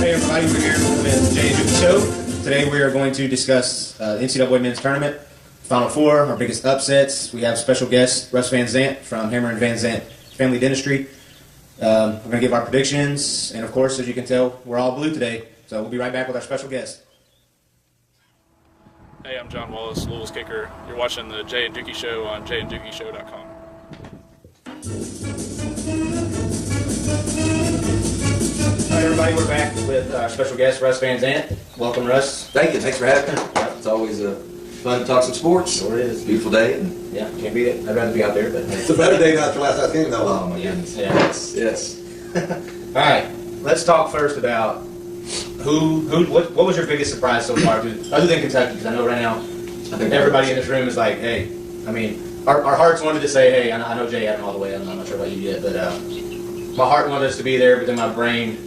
Hey everybody, we're here with Jay and Duke Show. Today we are going to discuss NCAA Men's Tournament, Final Four, our biggest upsets. We have special guest Russ Van Zant from Hammer and Van Zant Family Dentistry. We're going to give our predictions, and of course, as you can tell, we're all blue today. So we'll be right back with our special guest. Hey, I'm John Wallace, Louisville's kicker. You're watching the Jay and Dookie Show on jayandookieshow.com. All right, everybody, we're back with our special guest, Russ Van Zant. Welcome, Russ. Thank you. Thanks for having me. It's always fun to talk some sports. Sure it is. Beautiful day. And yeah, can't beat it. I'd rather be out there, but it's a better day than after last night's game, though. Oh my goodness. Yeah. Yes. All right, let's talk first about what was your biggest surprise so far, other than Kentucky? Because I know right now everybody in this room is like, hey, I mean, our hearts wanted to say, hey, I know Jay had him all the way. I'm not sure about you yet, but my heart wanted us to be there, but then my brain.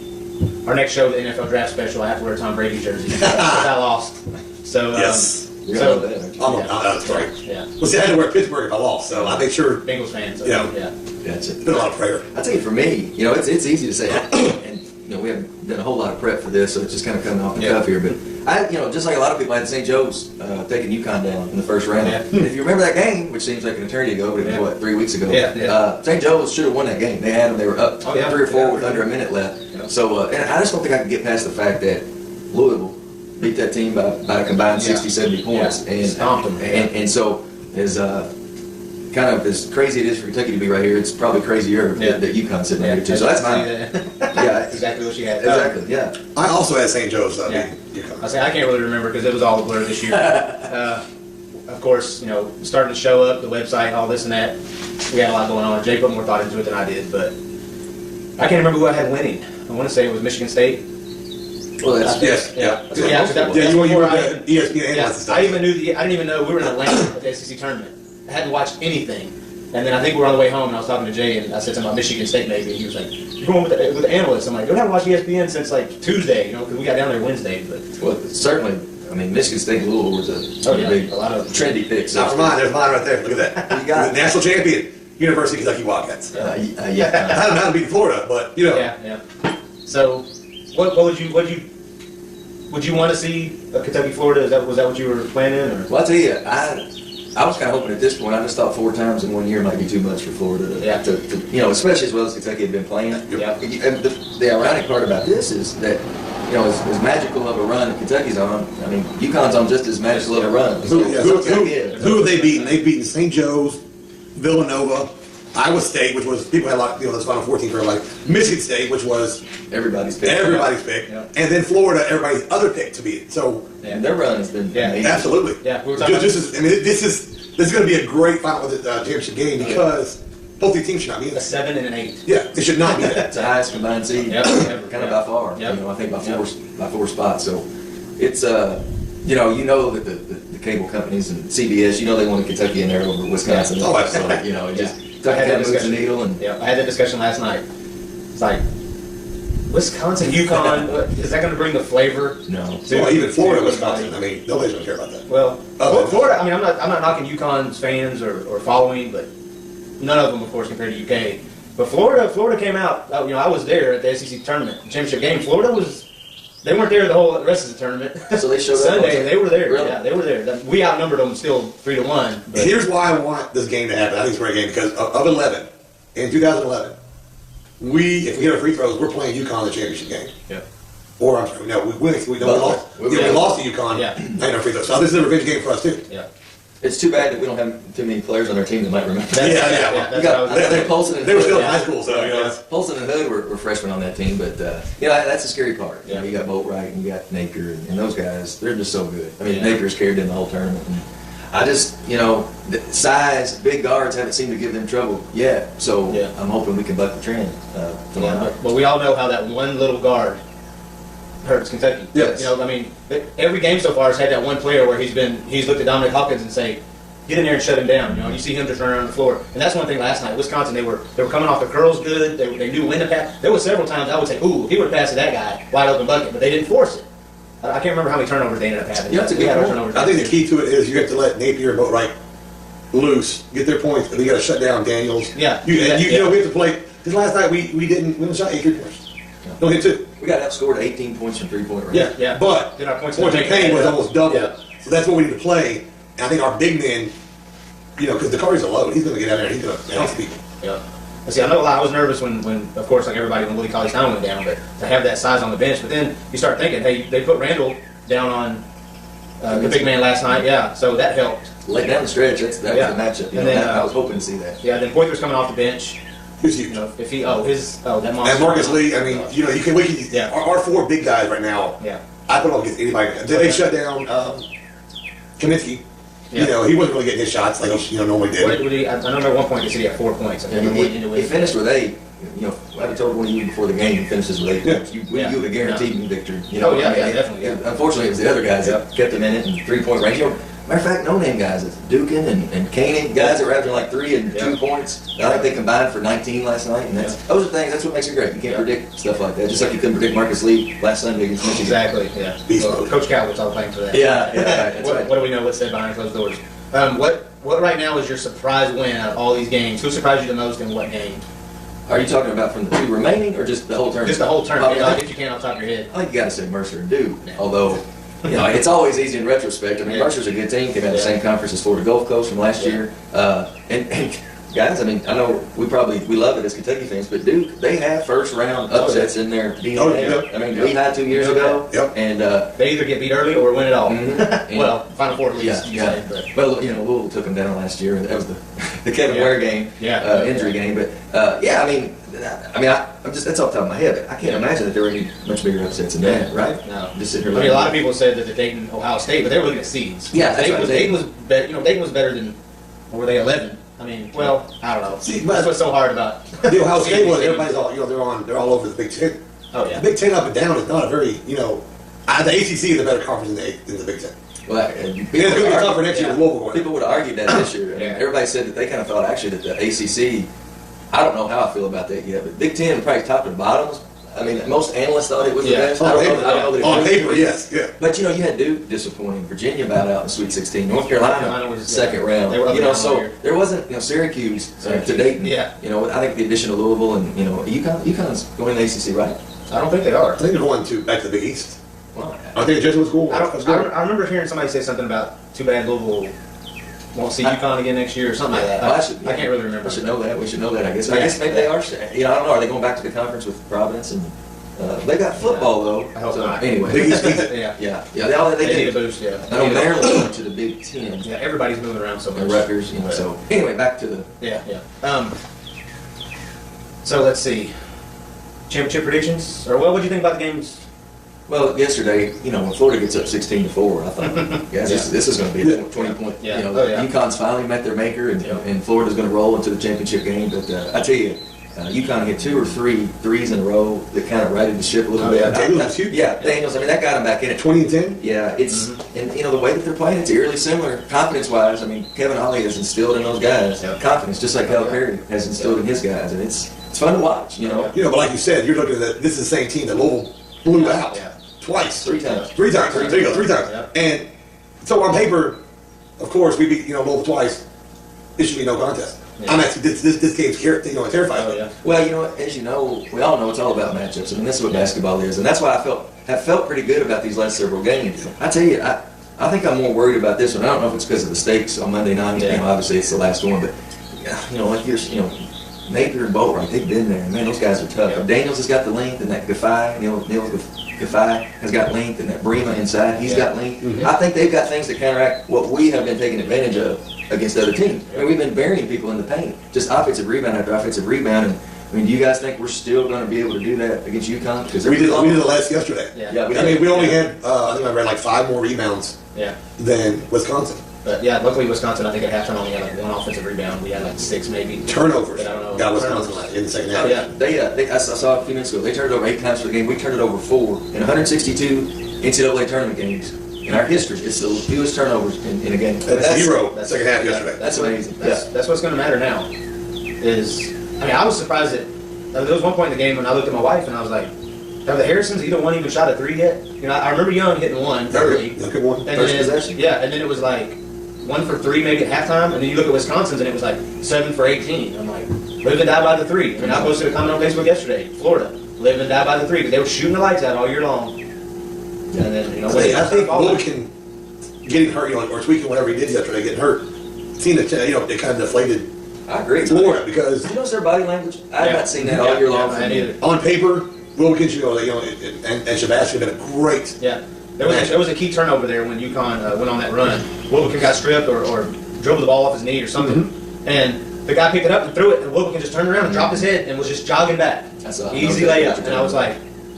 Our next show, the NFL Draft Special, I have to wear a Tom Brady jersey because I lost. So yes. That's right. Yeah. Well, see, I had to wear Pittsburgh if I lost, so I make sure. Bengals fan. So, yeah. It's been a lot of prayer. I tell you, for me, it's easy to say, and we haven't done a whole lot of prep for this, so it's just kind of coming off the cuff here. But I, just like a lot of people, I had St. Joe's taking UConn down in the first round. Yeah. And if you remember that game, which seems like an eternity ago, but it was 3 weeks ago. Yeah. St. Joe's should have won that game. They had them. They were up 3 or 4 with under a minute left. Yeah. So, and I just don't think I can get past the fact that Louisville beat that team by a combined 60, 70 points. And stomped them. And so, as kind of as crazy it is for Kentucky to be right here, it's probably crazier that UConn sitting right here too. So that's mine. Yeah, exactly what she had. Exactly. Yeah. I also had St. Joe's. I can't really remember because it was all a blur this year. Of course, starting to show up, the website, all this and that. We had a lot going on. Jay put more thought into it than I did, but I can't remember who I had winning. I want to say it was Michigan State. Well, that's yeah. You were ESPN analyst and stuff. I didn't even know we were in Atlanta at the SEC tournament. I hadn't watched anything, and then I think we were on the way home, and I was talking to Jay, and I said something about Michigan State maybe, and he was like, "You're going with the analyst." I'm like, "You haven't watched ESPN since like Tuesday, because we got down there Wednesday." But certainly, I mean, Michigan State and Louisville was a lot of trendy picks. Not for mine. There's mine right there. Look at that. You got the national champion, University of Kentucky Wildcats. I don't know how to beat Florida, but Yeah. So, what would you want to see Kentucky Florida? Was that what you were planning? Or? Well, I'll tell you, I was kind of hoping at this point. I just thought 4 times in 1 year might be too much for Florida to especially as well as Kentucky had been playing. Yeah. And the ironic part about this is that, as magical of a run that Kentucky's on, I mean, UConn's on just as magical of a run. Who have they beaten? They've beaten St. Joe's, Villanova, Iowa State, which was people had like those Final 14 for like Michigan State, which was everybody's pick, and then Florida, everybody's other pick to beat. So their run has been amazing. Absolutely. Yeah, this is going to be a great final championship game because both these teams should not be in a 7 and an 8. Yeah, they should not be that. It's the highest combined seed ever, kind of by far. I think by 4 spots. So it's you know that the cable companies and CBS, they want Kentucky in there over Wisconsin. Oh, absolutely. So just. I had that discussion last night. It's like Wisconsin, UConn. Is that going to bring the flavor? No. Even Florida, Wisconsin. I mean, nobody's going to care about that. Well, Florida. I mean, I'm not knocking UConn's fans or following, but none of them, of course, compared to UK. But Florida came out. I was there at the SEC tournament championship game. Florida was. They weren't there the rest of the tournament. So they showed up Sunday. They were there. Really? Yeah, they were there. We outnumbered them still 3-1. Here's why I want this game to happen. I think it's a great game because of 11 in 2011. If we get our free throws, we're playing UConn in the championship game. Yeah. Or I'm sorry, no, we lost. We lost to UConn. Yeah. Playing our free throws. So this is a revenge game for us too. Yeah. It's too bad that we don't have too many players on our team that might remember. Yeah. Polson and they were still in Hood. high school, so Polson and Hood were freshmen on that team, but that's the scary part. Yeah. You got Boatwright and you got Napier, and those guys, they're just so good. I mean, Napier's carried in the whole tournament. And I just, the size, big guards haven't seemed to give them trouble yet. So I'm hoping we can buck the trend tomorrow. But we all know how that one little guard hurts Kentucky. Yes. Every game so far has had that one player where he's looked at Dominic Hawkins and say, get in there and shut him down. You see him just running around the floor. And that's one thing last night. Wisconsin, they were coming off the curls good. They knew when to pass. There were several times I would say, ooh, he would have passed to that guy, wide open bucket, but they didn't force it. I can't remember how many turnovers they ended up having. That's a good point. I think the key to it is you have to let Napier and Boatwright loose, get their points, and then you got to shut down Daniels. Yeah. We have to play. Because last night we didn't shot 8 3-pointers. Don't hit 2. We got outscored 18 points from 3-point range. Yeah. But Then our points points in in the paint paint was added up. almost double. Yeah. So that's what we need to play. And I think our big men, because the Curry's a load, he's going to get out there and he's going to bounce people. Yeah. See, I know I was nervous when, of course, like everybody, when Willie Cauley-Stein went down, but to have that size on the bench. But then you start thinking, hey, they put Randall down on the big man last night. Yeah, so that helped. Late down the stretch, that was the matchup. And then, I was hoping to see that. Yeah, then Poythress coming off the bench. Who's huge. If he, that monster. And Marcus Lee, I mean, you can Yeah. our 4 big guys right now, Yeah. I put them against anybody. They shut down Kaminsky. Yeah. He wasn't really getting his shots like he normally did. What did he, I remember at one point they said he had 4 points. And then He finished with 8. I told one of you before the game, he finishes with 8 points. You would have guaranteed me victory. Definitely. Yeah. Unfortunately, it was the other guys that kept him in it and 3-point range. Matter of fact, no-name guys, it's Dukin and Koenig, guys that were averaging like 3 and 2 points. I think they combined for 19 last night, and those are things. That's what makes it great. You can't predict stuff like that. Just like you couldn't predict Marcus Lee last Sunday against Michigan. Exactly. Yeah. Well, Coach Cal was all playing for that. Yeah. That's right. What do we know? What's said behind closed doors? What right now is your surprise win out of all these games? Who surprised you the most in what game? Are you talking about from the 2 remaining, or just the whole tournament? Just the whole tournament. If you can, off the top of your head. I think you got to say Mercer and Duke, although. It's always easy in retrospect. I mean, Mercer's a good team. Came out of the same conference as Florida Gulf Coast from last year. And guys, I mean, I know we love it as Kentucky fans, but Duke, they have first round upsets in their DNA. I mean, Lehigh 2 years ago, and they either get beat early or win it all. Well, Final Four at least. Well, Louisville took them down last year, and that was the Kevin Ware game, injury game. But I mean, I'm just that's off the top of my head. But I can't imagine that there were any much bigger upsets than that, right? No. Just sitting here. I mean, a lot of people said that the Dayton Ohio State, but they were looking at seeds. Yeah, that's right. Dayton was Dayton was better than. Or were they 11? I mean, well, I don't know. See, That's what's so hard about the Ohio State was. Everybody's all they're all over the Big Ten. Oh yeah. The Big Ten up and down is not a very the ACC is a better conference than the Big Ten. Well, It's going to be tougher next year with Louisville going. People would have argued that this year. I mean, everybody said that they kind of thought actually that the ACC. I don't know how I feel about that yet, but Big Ten probably top and bottoms. I mean, most analysts thought it was the best. I don't know that it on was. paper, yes, yeah. But you had Duke disappointing, Virginia bowed out in Sweet 16, North Carolina was second round. They were up and down So all year. there wasn't Syracuse to Dayton. Yeah. I think the addition of Louisville and UConn's going to the ACC, right? I don't think they are. I think they're going back to the Big East. Well, I think the Jesuits school. I remember hearing somebody say something about too bad Louisville won't see UConn again next year or something like that. I can't really remember. I should know that. We should know that. I guess. I guess maybe they are. I don't know. Are they going back to the conference with Providence and? They got football though. I hope not. Anyway, Big East Yeah. They need did a boost. Yeah. I know Maryland went to the Big Ten. Yeah. Everybody's moving around so much. And Rutgers, So anyway, back to the. Yeah. So let's see. Championship predictions, or what do you think about the games? Well, yesterday, when Florida gets up 16-4, I thought, this is going to be a 20-point. Yeah. UConn's finally met their maker, and Florida's going to roll into the championship game. But I tell you, UConn hit 2 or 3 threes in a row that kind of righted the ship a little bit. Daniels. I mean, that got him back in it. 20 and 10. Yeah, it's and the way that they're playing, it's eerily similar confidence-wise. I mean, Kevin Ollie has instilled in those guys confidence, just like Calipari has instilled in his guys, and it's fun to watch. But like you said, you're looking at this is the same team that Louisville blew out twice, 3 times. There you go, 3 times. Yeah. And so on paper, of course, we beat Louisville twice. It should be no contest. Yeah. I'm actually this game's terrifying. Oh, yeah. Well, as you know, we all know it's all about matchups. I mean, this is what basketball is, and that's why I have felt pretty good about these last several games. I tell you, I think I'm more worried about this one. I don't know if it's because of the stakes on Monday night. Obviously it's the last one, but like Napier and Boatwright, they've been there. Man, those guys are tough. Yeah. Daniels has got the length, and that Neil Gaffai has got length, and that Bremer inside, he's got length. Mm-hmm. I think they've got things to counteract what we have been taking advantage of against other teams. I mean, we've been burying people in the paint, just offensive rebound after offensive rebound. And I mean, do you guys think we're still going to be able to do that against UConn? Because We did it last yesterday. Yeah. We only had I think I read like 5 more rebounds than Wisconsin. But yeah, luckily Wisconsin, I think at halftime only had like 1 offensive rebound. We had like 6 maybe. Turnovers. But I don't know. Got Wisconsin in the second half. I saw a few minutes ago, they turned it over 8 times for the game. We turned it over 4 in 162 NCAA tournament games. In our history, it's the fewest turnovers in a game. That's 0 second half yesterday. That's amazing. That's what's going to matter now. I was surprised that there was one point in the game when I looked at my wife and I was like, have the Harrisons either one even shot a 3 yet? I remember Young hitting 1 early. Good one. And First then, possession. Yeah, and then it was like 1 for 3 maybe at halftime, and then you look at Wisconsin's and it was like 7 for 18. I'm like, live and die by the 3. I mean, I posted a comment on Facebook yesterday. Florida, live and die by the three because they were shooting the lights out all year long. And then, you know, I think Wilkie getting hurt, you know, or tweaking whatever he did yesterday, getting hurt, seemed to, you know, it kind of deflated. I agree. Florida because you know their body language. I have not seen that all year long. On paper, Wilkins, you know, and Shabazz should have been a great. Yeah, there was a key turnover there when UConn went on that run. Wilkins got stripped or dribbled the ball off his knee or something, and the guy picked it up and threw it, and Wilkins just turned around and dropped his head and was just jogging back. Easy layup, and I was like,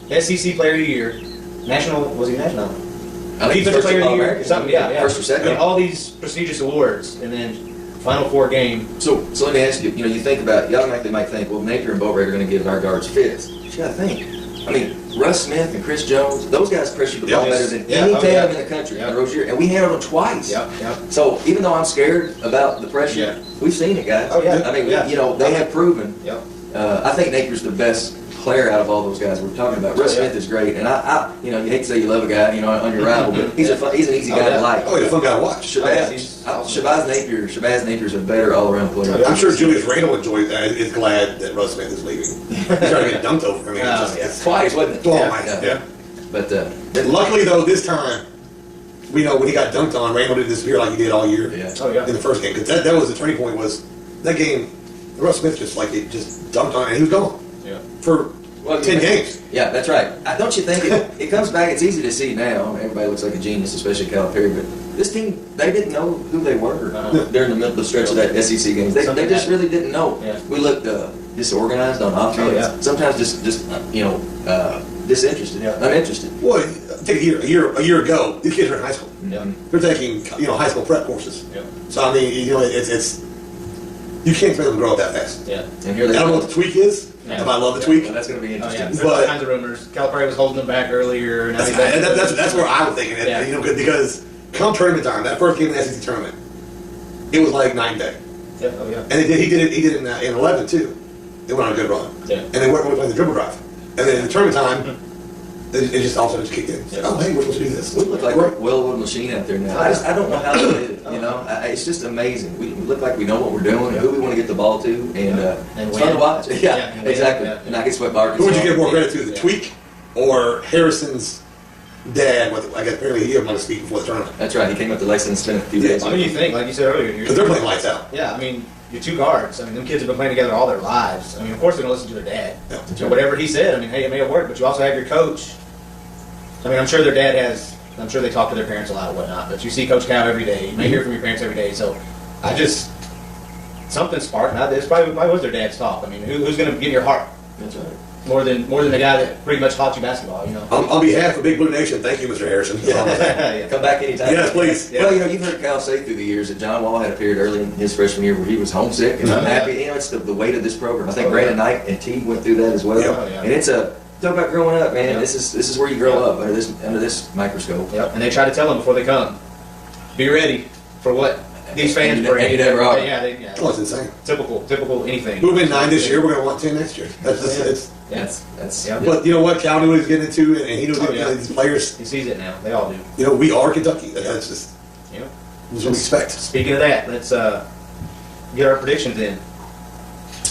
SEC Player of the Year, national. Was he national? Defensive Player of the Year, something. Yeah. First or second. I mean, all these prestigious awards, and then Final Four game. So let me ask you. You know, you think about y'all might think, well, Napier and Boatwright are going to give our guards fits. But you got to think. I mean, Russ Smith and Chris Jones, those guys pressured the ball better than any team in the country. And Rozier, and we handled them twice. So even though I'm scared about the pressure, we've seen it, guys. I mean, you know, they have proven. I think Napier's the best player out of all those guys we're talking about. Russ Smith is great, and I you know, you hate to say you love a guy, you know, on your rival, but he's an easy guy to like. Oh, he's a fun guy to watch. Shabazz Napier's a better all-around player. I'm sure Julius Randle is glad that Russ Smith is leaving. He's trying to get dunked over. I mean, it's twice, wasn't it? Yeah. But luckily, though, this time, we know when he got dunked on, Randle didn't disappear like he did all year. In the first game, because that was the turning point. Was that game? Russ Smith just dunked on, and he was gone. For 10 games. Yeah, that's right. Don't you think it comes back? It's easy to see now. Everybody looks like a genius, especially Calipari. But this team, they didn't know who they were during the middle of the stretch of that SEC games. They just really didn't know. We looked disorganized on offense. Sometimes just disinterested, uninterested. Well, take a year ago, these kids were in high school. They're taking high school prep courses. So I mean, you know, it's you can't expect them to grow up that fast. And here I don't know what the tweak is. I love the tweak. That's going to be interesting. There's all kinds of rumors. Calipari was holding them back earlier. That's where I was thinking it. You know, because come tournament time, that first game in the SEC tournament, it was like night and day. And he did it in 11 too. They went on a good run. And they went playing the dribble drive. And then in the tournament time, it just all of a sudden just kicked in. Oh, hey, we're supposed to do this. We look like a well-oiled machine out there now. I don't know how they did it. You know, it's just amazing. We look like we know what we're doing, who we want to get the ball to, and it's fun to watch. Exactly. And not get swept by Arkansas. Who would you give more credit to, the tweak or Harrison's dad? I guess apparently he wanted to speak before the tournament. That's right. He came up to Lexington and spent a few days. I mean, you think, like you said earlier, because they're playing lights out. Yeah, I mean, your two guards. I mean, them kids have been playing together all their lives. I mean, of course they're gonna listen to their dad. So whatever he said, I mean, hey, it may have worked, but you also have your coach. I mean, I'm sure their dad has. I'm sure they talk to their parents a lot and whatnot. But you see Coach Cal every day. You may hear from your parents every day. So something sparked. Now this probably was their dad's talk. I mean, who's going to get in your heart? That's right. More than the guy that pretty much taught you basketball. You know. On behalf of Big Blue Nation, thank you, Mr. Harrison. Come back anytime. Yes, please. Well, you know, you've heard Cal say through the years that John Wall had a period early in his freshman year where he was homesick and unhappy. You know, it's the weight of this program. I think Brandon Knight and T went through that as well. And it's talk about growing up, man. This is where you grow up under this microscope. And they try to tell them before they come, be ready for what these fans bring. And you never are. Oh, it's insane. Typical anything. We'll win 9 this year. We're going to want 10 next year. That's. But you know what? Cal knew what he was getting into, and he knew these players. He sees it now. They all do. You know, we are Kentucky. That's just. What we expect. Speaking of that, let's get our predictions in.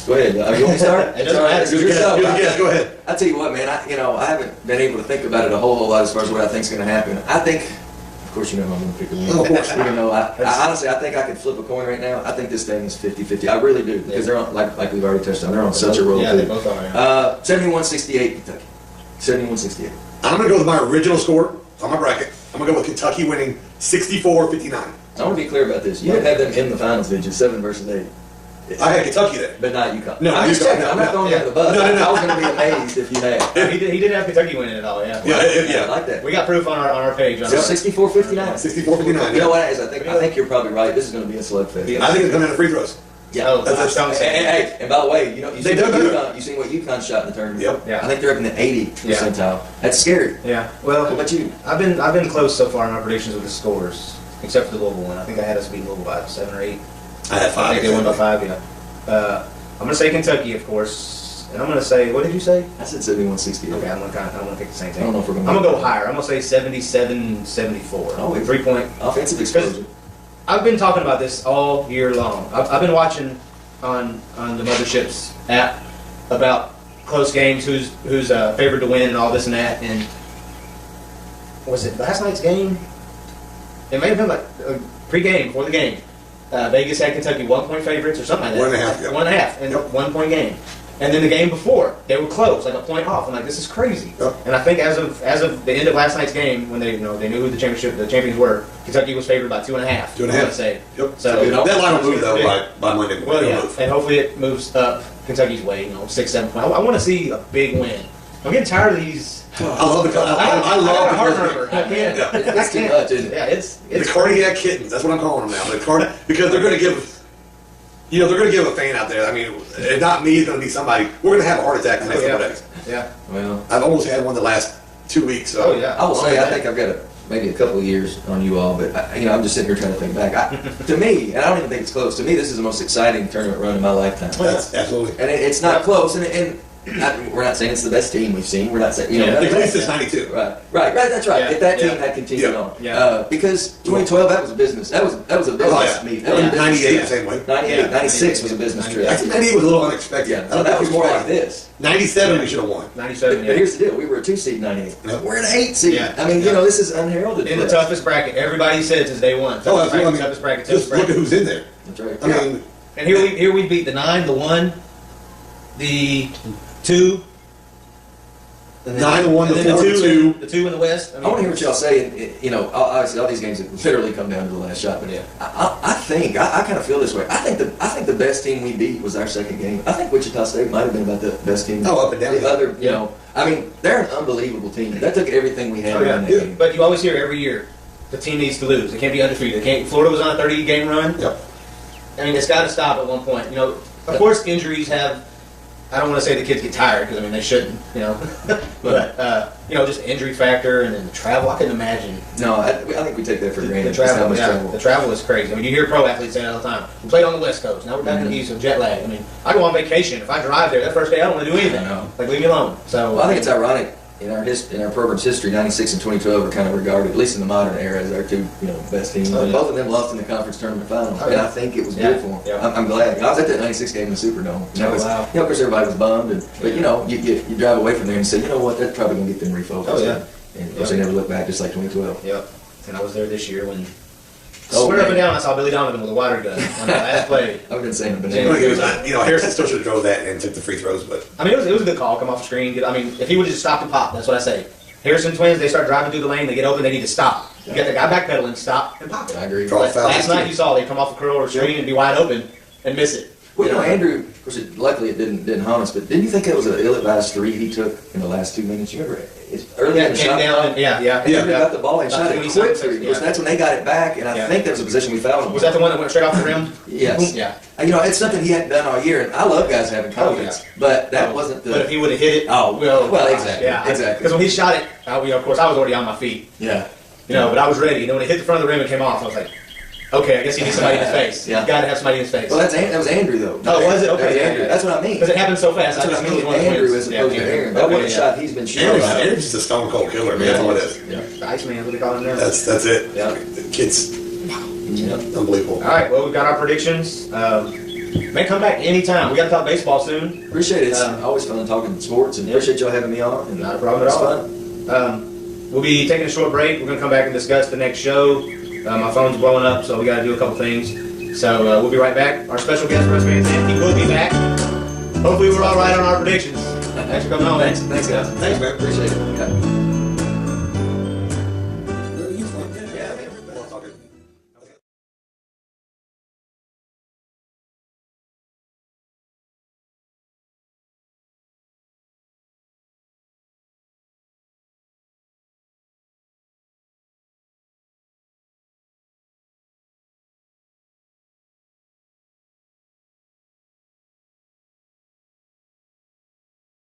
Go ahead. You want to start? Yes, go ahead. I tell you what, man. I haven't been able to think about it a whole lot as far as what I think is going to happen. I think, of course, you know I'm going to pick a win. Of course. Even though I honestly, I think I could flip a coin right now. I think this thing is 50-50. I really do, because they're on, like we've already touched on, they're on such a roll. Yeah, they both are. 71-68 Kentucky. 71-68. I'm going to go with my original score on my bracket. I'm going to go with Kentucky winning 64-59. I want to be clear about this. You didn't have them in the finals, did you? 7 versus 8. I had Kentucky there. But not UConn. No, I'm just checking. I'm not throwing you under the bus. No. I was going to be amazed if you had. He did have Kentucky winning it all, Yeah, I like that. We got proof on our page. 64-59. 64-59. You know what it is? I think you're probably right. This is going to be a slugfest. I think it's coming out of free throws. Yeah. That's and by the way, you seen what UConn shot in the tournament. Yep. Yeah. I think they're up in the 80 percentile. That's scary. Yeah. Well, what about you? I've been close so far in my predictions with the scores, except for the Louisville one. I think I had us beat Louisville by 7 or 8. I had 5. I think they won by 5. Yeah. I'm gonna say Kentucky, of course, and I'm gonna say, what did you say? I said 71-68. Okay, I'm gonna pick the same thing. I don't know if we're gonna. I'm gonna go higher. I'm gonna say 77-74. Oh, 3-point offensive explosion. I've been talking about this all year long. I've been watching on the Mothership's app about close games, who's favored to win, and all this and that. And was it last night's game? It may have been like pre-game, before the game. Vegas had Kentucky 1-point favorites or something like that. 1.5. Yeah. 1.5, and 1 point game. And then the game before, they were close, like a point off. I'm like, this is crazy. Yep. And I think as of the end of last night's game, when they knew who the champions were, Kentucky was favored by 2.5. 2.5. I want to say. Yep. So that line will move though by Monday. Well, yeah, and hopefully it moves up Kentucky's way. 6, 7 points. I want to see a big win. I'm getting tired of these. I love the I love the heart murmur. I can't. It's too much, isn't it? Yeah, it's the cardiac kittens. That's what I'm calling them now. Because they're going to give. They're going to give a fan out there. I mean, and not me. It's going to be somebody. We're going to have a heart attack in the next couple days. Yeah. Well, I've almost had one the last 2 weeks. So. Oh yeah. I will say I think I've got maybe a couple of years on you all, but I'm just sitting here trying to think back. To me, and I don't even think it's close. To me, this is the most exciting tournament run in my lifetime. That's absolutely. And it's not close, and we're not saying it's the best team we've seen. We're not saying at least it's 92. Right. That's right. Yeah. If that team had continued on, Yeah. because 2012 that was a business. That was a business meet. That was a business 98 trip. the same way. 98, 96 was a business trip. 98 was a little unexpected. Yeah, so that was more like this. 97 we should have won. 97. But here's the deal: we were a 2 seed in 98. Yep. We're an 8 seed. Yeah. I mean, this is unheralded. In for the us. toughest bracket. Everybody said since day one. Oh, absolutely. I mean, Toughest bracket. just look at who's in there. That's right. I mean, And here we beat the 9, the 1, the 2. And 9, the 1, the and then 4, the 2. The 2 in the West. I want to hear what y'all say. Obviously, all these games have literally come down to the last shot. But Yeah. I kind of feel this way. I think the best team we beat was our second game. I think Wichita State might have been about the best team. Oh, up and down. The other, I mean, they're an unbelievable team. That took everything we had Oh, yeah. in that game. But you always hear every year, the team needs to lose. They can't be undefeated. Florida was on a 30-game run. Yep. I mean, it's got to stop at one point. Of course, injuries have. I don't want to say the kids get tired because they shouldn't. But just the injury factor and then the travel. I couldn't imagine. No, I think we take that for granted. The travel, Just how much the travel is crazy. I mean, you hear pro athletes say it all the time. We played on the West Coast. Now we're back in the East with jet lag. I mean, I go on vacation. If I drive there, that first day I don't want to do anything. I know. Like, leave me alone. So Well, I think it's ironic. In our program's history, 96 and 2012 are kind of regarded, at least in the modern era, as our two best teams. Oh, yeah. Both of them lost in the conference tournament finals, Oh, and yeah. I think it was Yeah. good for them. Yeah. I'm glad. I was at that 96 game in the Superdome. Wow. Of course, everybody was bummed, but you drive away from there and say, you know what, that's probably going to get them refocused. Oh, yeah. And of course, they never look back, just like 2012. Yep. And I was there this year when. Oh, Swear up man. and down, I saw Billy Donovan with a water gun on the last play. I've been saying it, but Yeah. Harrison still should have drove that and took the free throws, but I mean, it was a good call. Come off the screen. If he would have just stopped and popped, that's what I say. Harrison twins, they start driving through the lane, they get open, they need to stop. You got the guy backpedaling, stop and pop it. I agree. Draw But foul. last night you saw they come off the curl or screen and be wide open and miss it. Well, Andrew, of course, luckily it didn't haunt us, but didn't you think that was an ill-advised 3 he took in the last 2 minutes? You remember it? Early in the Came shot down and, yeah. Andrew got the ball and About shot it 20 quick seconds, 3. Of course, yeah. that's when they got it back, and I Yeah. think that was a position we fouled him. Was that the one that went straight off the rim? Yes. Yeah. It's something he hadn't done all year, and I love guys having confidence, but that wasn't the... But if he would have hit it, Oh, well, exactly. Yeah, Exactly. Because when he shot it, of course, I was already on my feet. Yeah. But I was ready. And then when it hit the front of the rim and came off, I was like, okay, I guess he needs somebody in his face. Yeah. You got to have somebody in his face. Well, that was Andrew, though. Oh, was it? Okay, That was yeah, Andrew. yeah. That's what I mean. Because it happened so fast. That's what I just mean. knew it was Andrew wins. as opposed to Aaron. That Okay, wasn't a shot he's been shooting. Andrew's just a stone cold killer, man. That's all it is. Yeah. The Iceman, what they call him there. That's it. Yeah. The kid's Yeah. unbelievable. All right, well, we've got our predictions. May come back anytime. We got to talk baseball soon. Appreciate it. It's always fun talking sports, and appreciate y'all having me on. And Not a problem at it's all. fun. We'll be taking a short break. We're going to come back and discuss the next show. My phone's blowing up, so we got to do a couple things. So we'll be right back. Our special guest, Russ Van Zandt, he will be back. Hopefully we're all right on our predictions. Thanks for coming on, man. Thanks, guys. Thanks, man. Appreciate it. Okay.